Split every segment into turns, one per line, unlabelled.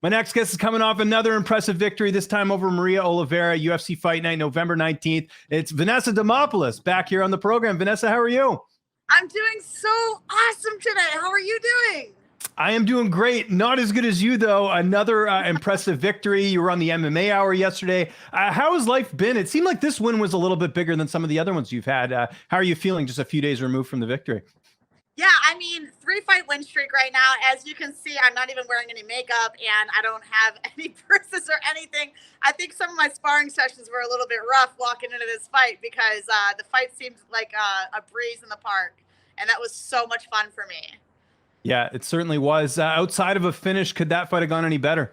My next guest is coming off another impressive victory, this time over Maria Oliveira, UFC Fight Night, November 19th. It's Vanessa Demopoulos back here on the program. Vanessa, how are you?
I'm doing so awesome today. How are you doing?
I am doing great. Not as good as you, though. Another impressive victory. You were on the MMA Hour yesterday. How has life been? It seemed like this win was a little bit bigger than some of the other ones you've had. How are you feeling just a few days removed from the victory?
Yeah, I mean, 3-fight win streak right now. As you can see, I'm not even wearing any makeup and I don't have any bruises or anything. I think some of my sparring sessions were a little bit rough walking into this fight because the fight seemed like a breeze in the park. And that was so much fun for me.
Yeah, it certainly was. Outside of a finish, could that fight have gone any better?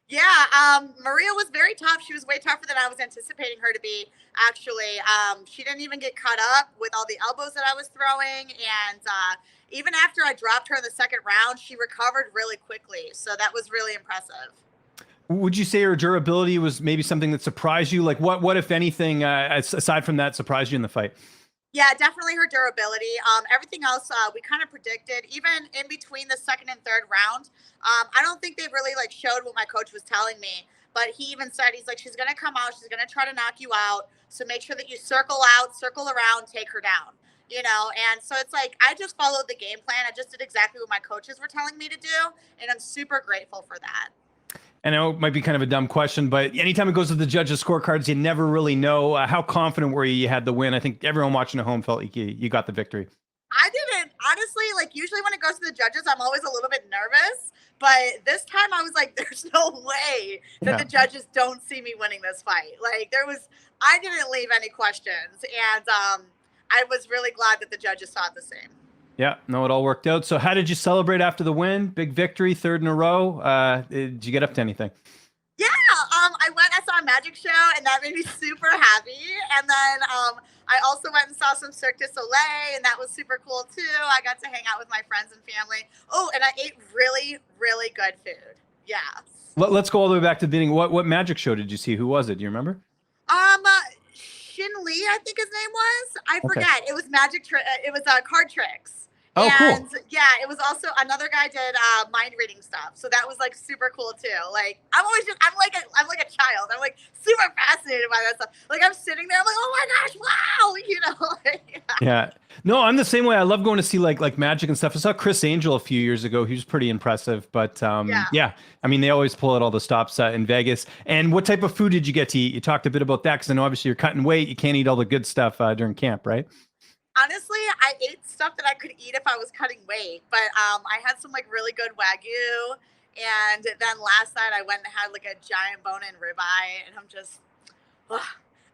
Yeah, Maria was very tough. She was way tougher than I was anticipating her to be, actually. She didn't even get cut up with all the elbows that I was throwing. And even after I dropped her in the second round, she recovered really quickly. So that was really impressive.
Would you say her durability was maybe something that surprised you? Like what if anything, aside from that, surprised you in the fight?
Yeah, definitely her durability. Everything else we kind of predicted, even in between the second and third round. I don't think they really like showed what my coach was telling me, but he even said he's like, she's gonna come out, she's gonna try to knock you out. So make sure that you circle out, circle around, take her down. You know, and so it's like I just followed the game plan. I just did exactly what my coaches were telling me to do, and I'm super grateful for that.
I know it might be kind of a dumb question, but anytime it goes to the judges' scorecards, you never really know. How confident were you had the win? I think everyone watching at home felt like you got the victory.
I didn't honestly like usually when it goes to the judges, I'm always a little bit nervous. But this time I was like, there's no way that
Yeah.
the judges don't see me winning this fight. Like I didn't leave any questions. And I was really glad that the judges saw it the same.
Yeah, no, it all worked out. So how did you celebrate after the win? Big victory, third in a row. Did you get up to anything?
Yeah, I saw a magic show, and that made me super happy. And then I also went and saw some Cirque du Soleil, and that was super cool too. I got to hang out with my friends and family. Oh, and I ate really, really good food. Yes.
Let's go all the way back to the beginning. What magic show did you see? Who was it? Do you remember?
Um, Shin Lee, I think his name was. I
Okay.
forget. It was it was card tricks.
Oh,
And
cool.
yeah, it was also another guy did mind reading stuff. So that was like super cool too. Like I'm like a child. I'm like super fascinated by that stuff. Like I'm sitting there, I'm like, oh my gosh, wow, you know. Like,
Yeah. No, I'm the same way. I love going to see like magic and stuff. I saw Chris Angel a few years ago. He was pretty impressive. But
yeah.
yeah, I mean, they always pull out all the stops in Vegas. And what type of food did you get to eat? You talked a bit about that because I know obviously you're cutting weight. You can't eat all the good stuff during camp, right?
Honestly, I ate stuff that I could eat if I was cutting weight, but I had some like really good wagyu, and then last night I went and had like a giant bone-in ribeye, and I'm just, ugh,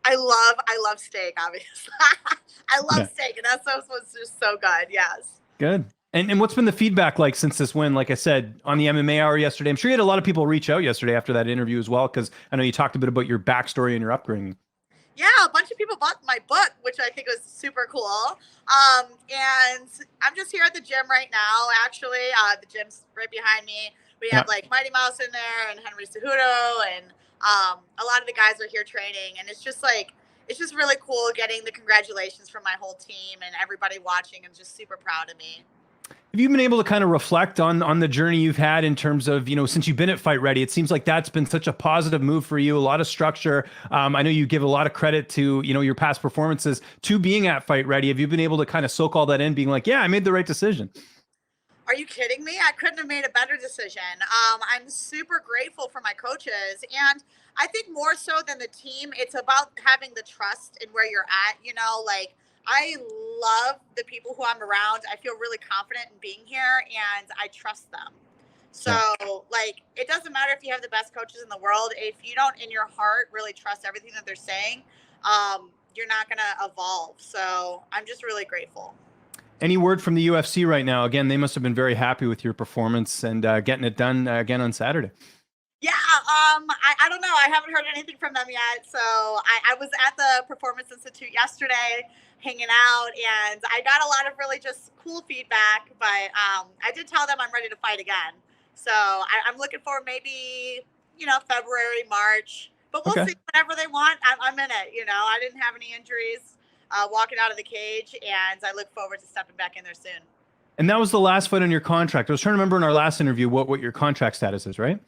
I love steak, obviously. I
Yeah.
love steak, and that sauce was just so good. Yes.
Good. And what's been the feedback like since this win? Like I said, on the MMA Hour yesterday, I'm sure you had a lot of people reach out yesterday after that interview as well, because I know you talked a bit about your backstory and your upbringing.
Yeah, a bunch of people bought my book, which I think was super cool. And I'm just here at the gym right now. Actually, the gym's right behind me. We
Yeah.
have like Mighty Mouse in there and Henry Cejudo, and a lot of the guys are here training. And it's just like it's just really cool getting the congratulations from my whole team and everybody watching. And just super proud of me.
Have you been able to kind of reflect on the journey you've had in terms of, since you've been at Fight Ready, it seems like that's been such a positive move for you, a lot of structure. I know you give a lot of credit to, your past performances to being at Fight Ready. Have you been able to kind of soak all that in, being like, yeah, I made the right decision?
Are you kidding me? I couldn't have made a better decision. I'm super grateful for my coaches. And I think more so than the team, it's about having the trust in where you're at. Like I love the people who I'm around. I feel really confident in being here and I trust them. So,
Yeah.
like, it doesn't matter if you have the best coaches in the world. If you don't, in your heart, really trust everything that they're saying, you're not going to evolve. So, I'm just really grateful.
Any word from the UFC right now? Again, they must have been very happy with your performance and getting it done again on Saturday.
Yeah, I don't know. I haven't heard anything from them yet. So I was at the Performance Institute yesterday hanging out, and I got a lot of really just cool feedback. But I did tell them I'm ready to fight again. So I'm looking for maybe, February, March. But we'll
Okay.
see whatever they want. I'm in it. I didn't have any injuries walking out of the cage, and I look forward to stepping back in there soon.
And that was the last fight on your contract. I was trying to remember in our last interview what your contract status is, right?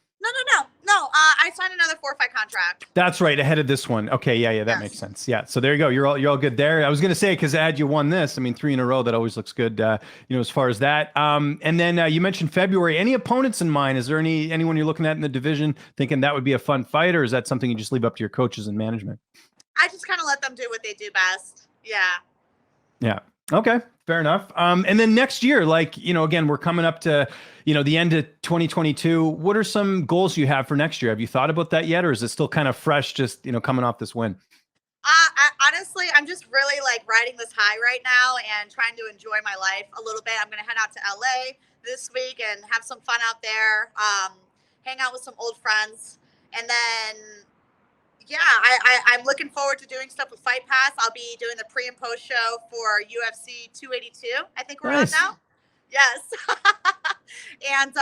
No. I signed another 4 fight contract.
That's right, ahead of this one. Okay, yeah, that makes
Yes.
sense. Yeah, so there you go. You're all good there. I was gonna say because had you won this, I mean, 3 in a row, that always looks good. As far as that. And then you mentioned February. Any opponents in mind? Is there anyone you're looking at in the division thinking that would be a fun fight, or is that something you just leave up to your coaches and management?
I just kind of let them do what they do best. Yeah.
Yeah. Okay. Fair enough. And then next year, again, we're coming up to, the end of 2022. What are some goals you have for next year? Have you thought about that yet, or is it still kind of fresh, just, coming off this win?
Honestly, I'm just really like riding this high right now and trying to enjoy my life a little bit. I'm going to head out to LA this week and have some fun out there, hang out with some old friends. And then yeah, I'm looking forward to doing stuff with Fight Pass. I'll be doing the pre and post show for UFC 282. I think we're
Nice.
on now. Yes. And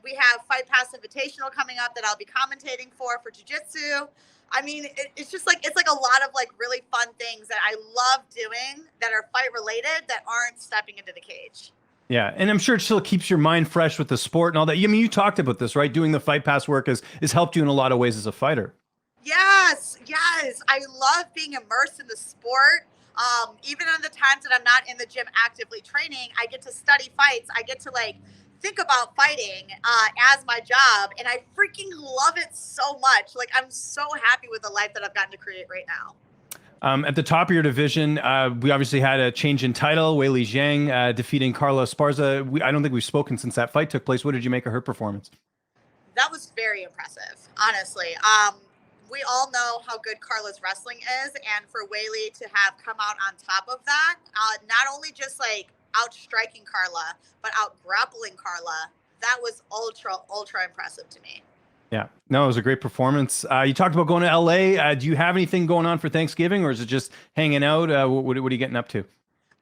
we have Fight Pass Invitational coming up that I'll be commentating for Jiu-Jitsu. I mean, it's just like, it's like a lot of like really fun things that I love doing that are fight related that aren't stepping into the cage.
Yeah, and I'm sure it still keeps your mind fresh with the sport and all that. I mean, you talked about this, right? Doing the Fight Pass work has helped you in a lot of ways as a fighter.
Yes. I love being immersed in the sport. Even on the times that I'm not in the gym actively training, I get to study fights. I get to like think about fighting as my job, and I freaking love it so much. Like I'm so happy with the life that I've gotten to create right now.
At the top of your division, we obviously had a change in title. Weili Zhang defeating Carla Esparza. I don't think we've spoken since that fight took place. What did you make of her performance?
That was very impressive, honestly. We all know how good Carla's wrestling is, and for Weili to have come out on top of that, not only just like outstriking Carla, but out grappling Carla, that was ultra impressive to me.
Yeah, no, it was a great performance. You talked about going to LA. Do you have anything going on for Thanksgiving, or is it just hanging out? What are you getting up to?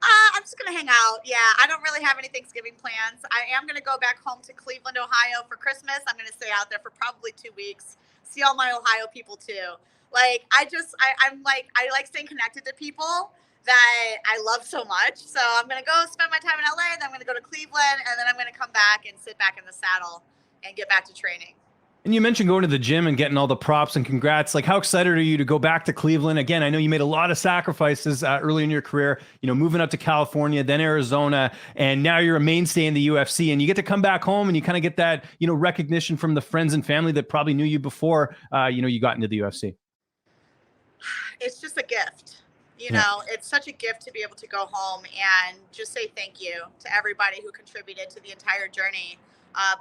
I'm just gonna hang out. Yeah, I don't really have any Thanksgiving plans. I am gonna go back home to Cleveland, Ohio for Christmas. I'm gonna stay out there for probably 2 weeks. See all my Ohio people too. Like I'm like I like staying connected to people that I love so much. So I'm gonna go spend my time in LA, then I'm gonna go to Cleveland, and then I'm gonna come back and sit back in the saddle and get back to training.
And you mentioned going to the gym and getting all the props, and congrats. Like, how excited are you to go back to Cleveland again? I know you made a lot of sacrifices early in your career, moving up to California, then Arizona, and now you're a mainstay in the UFC, and you get to come back home and you kind of get that, recognition from the friends and family that probably knew you before, you got into the UFC.
It's just a gift. It's such a gift to be able to go home and just say thank you to everybody who contributed to the entire journey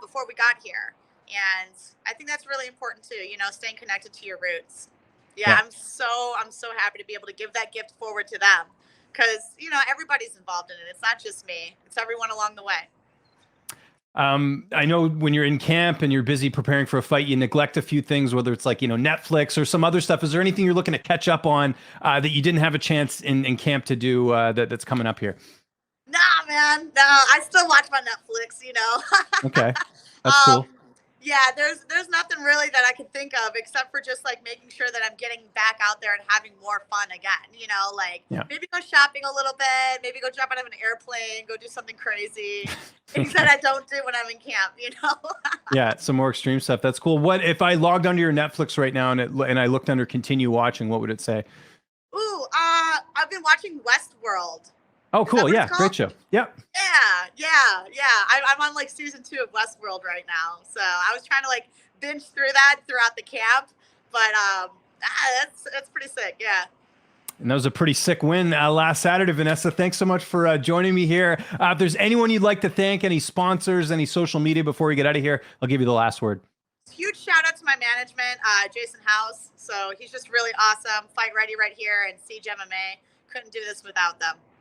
before we got here. And I think that's really important too, staying connected to your roots. Yeah. I'm so happy to be able to give that gift forward to them because, everybody's involved in it. It's not just me. It's everyone along the way.
I know when you're in camp and you're busy preparing for a fight, you neglect a few things, whether it's like, Netflix or some other stuff. Is there anything you're looking to catch up on that you didn't have a chance in camp to do that's coming up here?
Nah, man. No, I still watch my Netflix,
Okay. That's cool.
Yeah, there's nothing really that I can think of except for just like making sure that I'm getting back out there and having more fun again. Maybe go shopping a little bit, maybe go jump out of an airplane, go do something crazy. Things that I don't do when I'm in camp,
Yeah, some more extreme stuff. That's cool. What if I logged onto your Netflix right now and I looked under continue watching, what would it say?
Ooh, I've been watching Westworld.
Oh, cool. Yeah, great show. Yep.
Yeah. I'm on like season 2 of Westworld right now, so I was trying to like binge through that throughout the camp, but that's pretty sick. Yeah.
And that was a pretty sick win last Saturday, Vanessa. Thanks so much for joining me here. If there's anyone you'd like to thank, any sponsors, any social media before we get out of here, I'll give you the last word.
Huge shout out to my management, Jason House. So he's just really awesome. Fight Ready right here and Siege MMA. Couldn't do this without them.